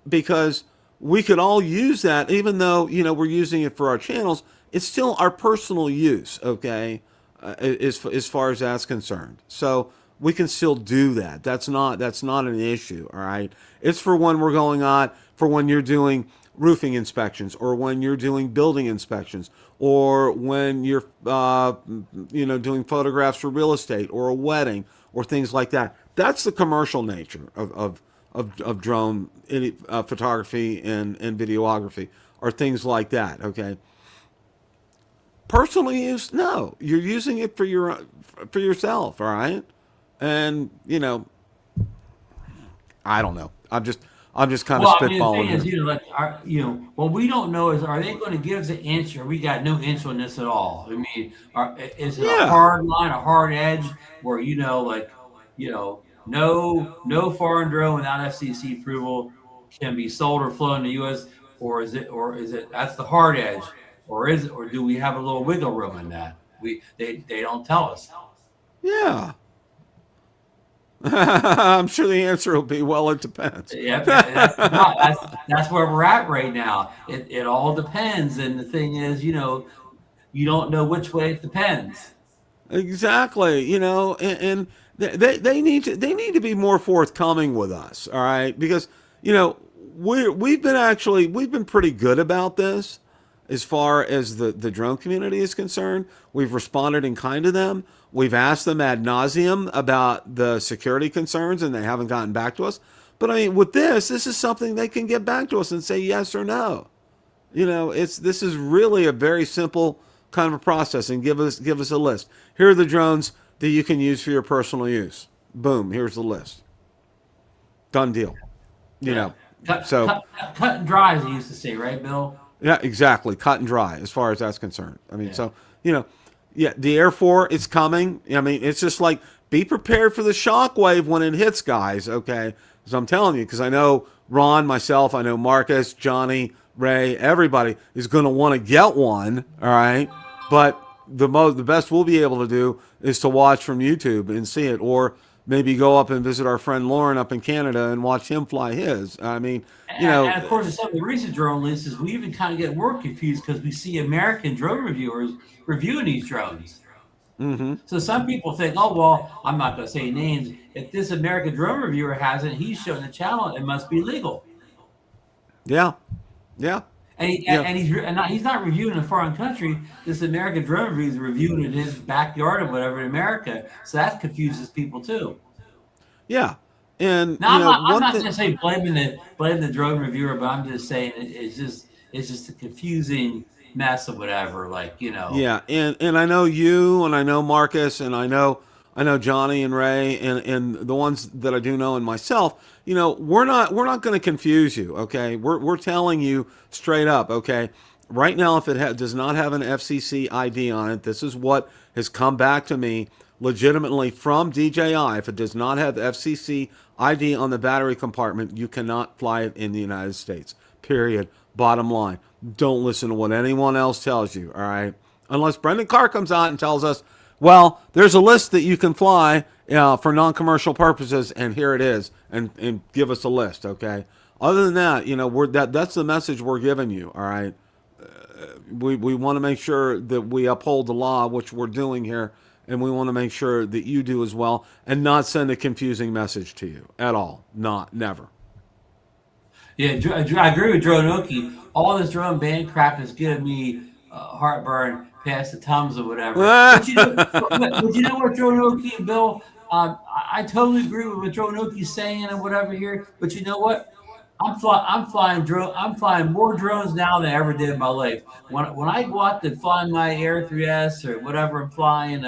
because we could all use that, even though we're using it for our channels. It's still our personal use, okay, as far as that's concerned. So we can still do that. That's not an issue. All right, it's for when we're going on, for when you're doing roofing inspections, or when you're doing building inspections, or when you're doing photographs for real estate or a wedding or things like that. That's the commercial nature of drone photography and videography, or things like that. Okay, personal use, no, you're using it for yourself. All right, and I don't know. I'm just kind of
Well, I mean, the thing
spitballing
is,
here.
what we don't know is, are they going to give us an answer? We got no answer on this at all. I mean, is it a
Yeah,
hard line, a hard edge, where no foreign drone without FCC approval can be sold or flown in the U.S., or is it that's the hard edge, or do we have a little wiggle room in that? They don't tell us.
yeah. I'm sure the answer will be, well, it depends.
Yeah, that's where we're at right now. It all depends, and the thing is, you don't know which way it depends.
Exactly. And they need to be more forthcoming with us. All right, because we've been pretty good about this as far as the drone community is concerned. We've responded in kind to them. We've asked them ad nauseum about the security concerns, and they haven't gotten back to us. But I mean, with this is something they can get back to us and say yes or no. This is really a very simple kind of a process, and give us a list. Here are the drones that you can use for your personal use. Boom, here's the list. Done deal. You
Yeah,
know.
cut,
So
cut, cut and dry, as they used to say, right, Bill?
yeah, exactly. Cut and dry as far as that's concerned. I mean,
Yeah.
so yeah, the Air 4 is coming. I mean, it's just like, be prepared for the shockwave when it hits, guys. Okay, so I'm telling you, because I know Ron, myself, I know Marcus, Johnny, Ray, everybody is going to want to get one. All right, but the best we'll be able to do is to watch from YouTube and see it, or maybe go up and visit our friend Lauren up in Canada and watch him fly his. I mean,
And of course, in some of the recent drone lists, we even kind of get more confused because we see American drone reviewers reviewing these drones.
mm-hmm.
So some people think, oh, well, I'm not going to say names. If this American drone reviewer has it, he's showing the channel, it must be legal.
Yeah. Yeah. Yeah.
He's not reviewing in a foreign country. This American drone review is reviewed in his backyard or whatever in America. So that confuses people too.
Yeah. And
Now I'm
one
not
thing.
just saying blame the drone reviewer, but I'm just saying it's just a confusing mess of whatever. Like, you know.
Yeah, and I know you, and I know Marcus, and I know Johnny and Ray, and the ones that I do know, and myself. We're not going to confuse you. Okay, we're telling you straight up. Okay, right now, if it does not have an FCC ID on it, this is what has come back to me legitimately from DJI. If it does not have FCC ID on the battery compartment, you cannot fly it in the United States. Period. Bottom line. Don't listen to what anyone else tells you. All right. Unless Brendan Carr comes out and tells us, well, there's a list that you can fly for non-commercial purposes, and here it is, and give us a list, okay? Other than that, that's the message we're giving you, all right? We want to make sure that we uphold the law, which we're doing here, and we want to make sure that you do as well, and not send a confusing message to you at all. Never.
Yeah, I agree with Drone Oki. All this drone band crap is giving me heartburn past the tums or whatever. But you know what, Drone Oki and Bill? I totally agree with what Drone Oki's saying and whatever here. But you know what? I'm flying more drones now than I ever did in my life. When I go out to fly my Air 3S or whatever I'm flying,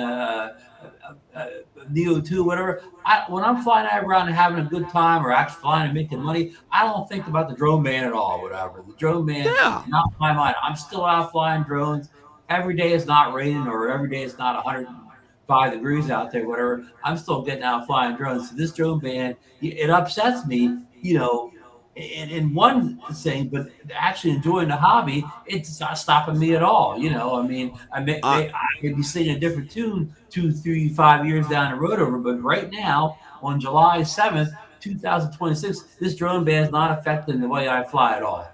Neo 2, whatever. When I'm flying out around and having a good time or actually flying and making money, I don't think about the drone man at all, whatever. The drone man
Yeah.
is not my mind. I'm still out flying drones. Every day it's not raining or every day it's not 105 degrees out there, whatever. I'm still getting out flying drones. So this drone ban, it upsets me, in one thing, but actually enjoying the hobby, it's not stopping me at all. I mean,
I,
I may be singing a different tune 2, 3, 5 years down the road over, but right now, on July 7th, 2026, this drone ban is not affecting the way I fly at all.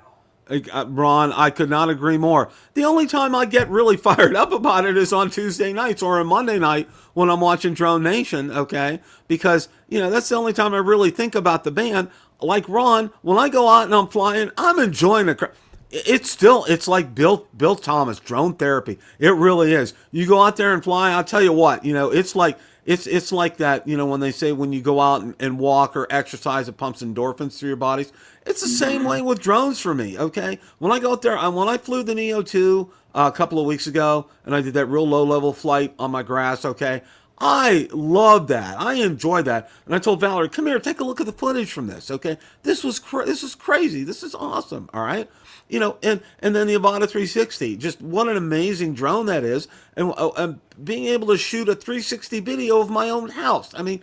Ron, I could not agree more. The only time I get really fired up about it is on Tuesday nights or a Monday night when I'm watching Drone Nation, okay? Because, that's the only time I really think about the band. Like Ron, when I go out and I'm flying, I'm enjoying the it's like Bill Thomas drone therapy. It really is. You go out there and fly. I'll tell you what. It's like it's like that. When they say when you go out and walk or exercise, it pumps endorphins through your bodies. It's the same way with drones for me. Okay, when I go out there, when I flew the Neo 2 a couple of weeks ago, and I did that real low level flight on my grass. Okay, I love that. I enjoy that. And I told Valerie, come here, take a look at the footage from this. Okay, this is crazy. This is awesome. All right. And then the Avata 360, just what an amazing drone that is, and being able to shoot a 360 video of my own house. I mean,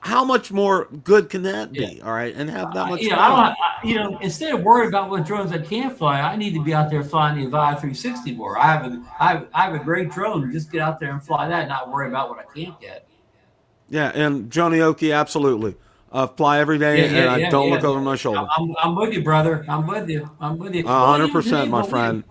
how much more good can that be? All right, and have that much
Yeah,
fun.
instead of worrying about what drones I can't fly, I need to be out there flying the Avata 360 more. I have a great drone. Just get out there and fly that, not worry about what I can't get.
Yeah, and Johnny Oki, absolutely. Fly every
Yeah,
day,
yeah,
and I
yeah,
don't
yeah.
look over my shoulder.
I'm with you, brother. I'm with you. I'm with you. Well,
100%,
today,
my
but
friend.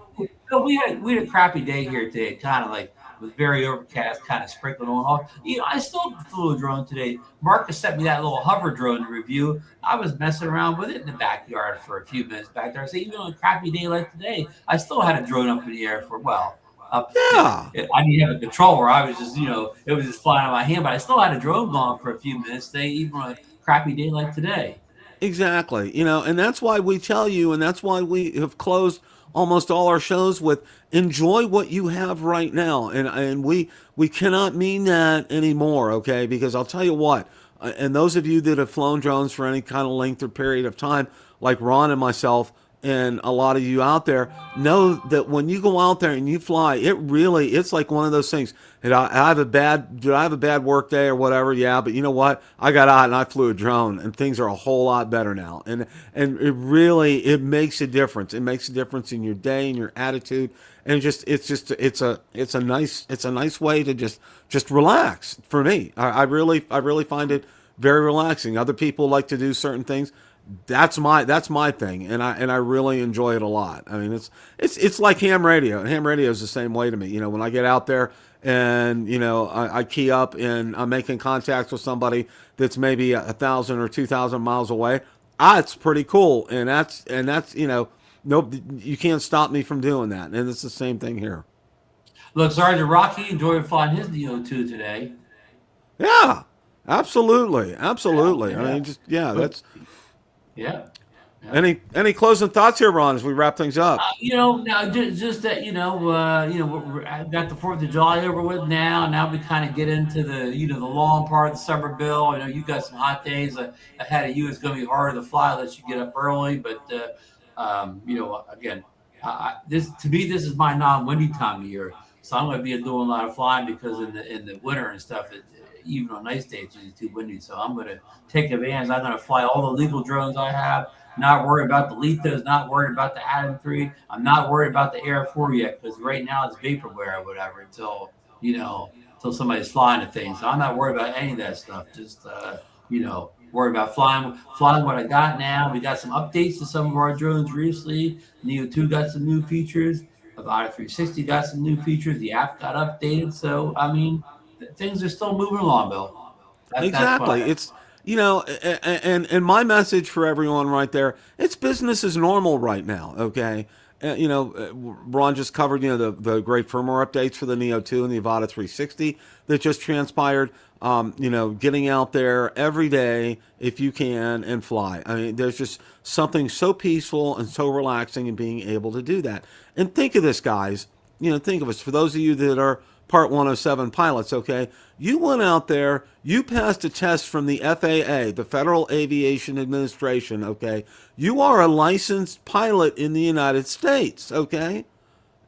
we had a crappy day here today. Kind of like was very overcast, kind of sprinkling on off. I still flew a drone today. Marcus sent me that little hover drone to review. I was messing around with it in the backyard for a few minutes back there. So even on a crappy day like today, I still had a drone up in the air for up.
Yeah,
I didn't have a controller. I was just, it was just flying on my hand. But I still had a drone going for a few minutes today, even on a crappy day like today.
exactly. And that's why we tell you, and that's why we have closed almost all our shows with enjoy what you have right now, and we cannot mean that anymore, okay? Because I'll tell you what, and those of you that have flown drones for any kind of length or period of time, like Ron and myself, and a lot of you out there know that when you go out there and you fly, it's like one of those things. And did I have a bad work day or whatever? Yeah, but you know what? I got out and I flew a drone, and things are a whole lot better now. And it makes a difference. It makes a difference in your day and your attitude, and it's a nice way to just relax. For me, I really find it very relaxing. Other people like to do certain things. That's my thing, and I really enjoy it a lot. I mean, it's like ham radio. And ham radio is the same way to me. When I get out there and I key up and I'm making contacts with somebody that's maybe 1,000 or 2,000 miles away, it's pretty cool, and that's nope, you can't stop me from doing that, and it's the same thing here.
Look, Sergeant Rocky enjoyed flying his Neo 2 today.
Yeah, absolutely,
Yeah,
absolutely. I
yeah.
mean, just yeah,
But
that's
yeah. Yeah.
any closing thoughts here, Ron, as we wrap things up.
Now just that I got the 4th of July over with now. Now we kind of get into the long part of the summer, Bill. I know you got some hot days ahead of you. It's going to be harder to fly unless you get up early. But again, this to me this is my non-windy time of year, so I'm going to be doing a lot of flying because in the winter and stuff, even on nice days, it's usually too windy. So I'm going to take advantage. I'm going to fly all the legal drones I have. Not worried about the Litos, not worried about the Atom 3. I'm not worried about the Air 4 yet because right now it's vaporware or whatever until somebody's flying the thing. So I'm not worried about any of that stuff. Just worried about flying what I got now. We got some updates to some of our drones recently. Neo 2 got some new features. Avata 360 got some new features. The app got updated. So I mean, things are still moving along, Bill. That's what
Exactly. It's and my message for everyone right there, it's business as normal right now. Okay. Ron just covered the great firmware updates for the Neo 2 and the Avata 360 that just transpired. Getting out there every day if you can and fly. I mean, there's just something so peaceful and so relaxing in being able to do that. And think of this, guys. Think of us. For those of you that are Part 107 pilots, okay? You went out there, you passed a test from the FAA, the Federal Aviation Administration, okay? You are a licensed pilot in the United States, okay?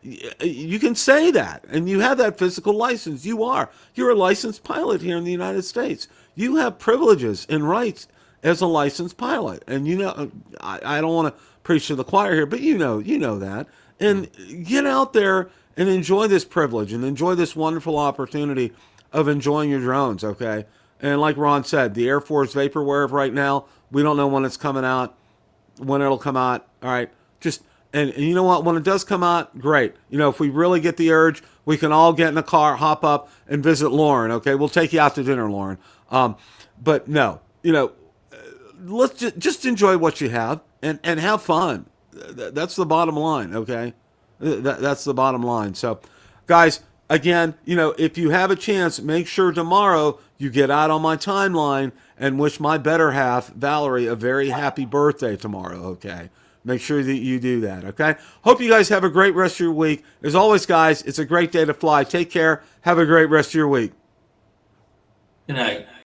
You can say that, and you have that physical license. You're a licensed pilot here in the United States. You have privileges and rights as a licensed pilot. And I don't want to preach to the choir here, but you know that. And get out there and enjoy this privilege and enjoy this wonderful opportunity of enjoying your drones, okay? And like Ron said, the Air Force vaporware of right now, we don't know when it's coming out, when it'll come out. All right, and you know what? When it does come out, great. If we really get the urge, we can all get in a car, hop up, and visit Lauren. Okay, we'll take you out to dinner, Lauren. But no, let's just enjoy what you have and have fun. That's the bottom line. Okay, that's the bottom line. So, guys, again, if you have a chance, make sure tomorrow you get out on my timeline and wish my better half, Valerie, a very happy birthday tomorrow. Okay. Make sure that you do that, okay? Hope you guys have a great rest of your week. As always, guys, it's a great day to fly. Take care. Have a great rest of your week.
Good night.